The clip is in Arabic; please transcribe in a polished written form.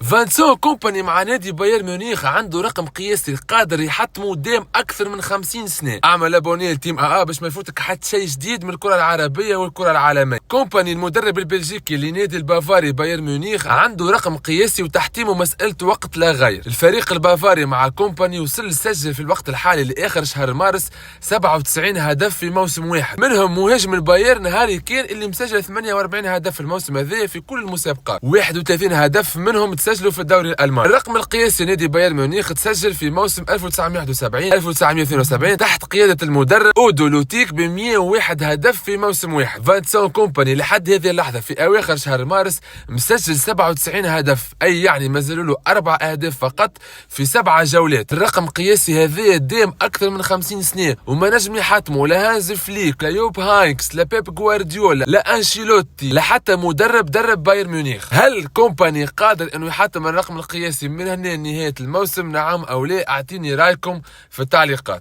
فانسون كومباني مع نادي بايرن ميونخ عنده رقم قياسي قادر يحطمه قدام اكثر من 50 سنه. اعمل ابوني لتيم باش ما يفوتك حتى شيء جديد من الكره العربيه والكره العالميه. كومباني المدرب البلجيكي لنادي البافاري بايرن ميونخ عنده رقم قياسي وتحتيمه مساله وقت لا غير. الفريق البافاري مع كومباني وصل سجل في الوقت الحالي لاخر شهر مارس 97 هدف في موسم واحد، منهم مهاجم البايرن هاري كين اللي مسجل 48 هدف في الموسم هذا في كل المسابقات، 31 هدف منهم تسجلوا في الدوري الالماني. الرقم القياسي نادي بايرن ميونخ تسجل في موسم 1971 1972 تحت قياده المدرب اودو لوتيك ب 101 هدف في موسم واحد. فانسون كومباني لحد هذه اللحظه في اواخر شهر مارس مسجل 97 هدف، اي يعني مازالوا له 4 اهداف فقط في 7 جولات. الرقم القياسي هذا دام اكثر من 50 سنه وما نجم يحطمه لا هانز فليك لا يوب هاينكس لا بيب غوارديولا لا انشيلوتي لا حتى مدرب درب بايرن ميونخ. هل كومباني قادر انه يحطم الرقم القياسي من هنا لنهايه الموسم؟ نعم او لا؟ اعطيني رايكم في التعليقات.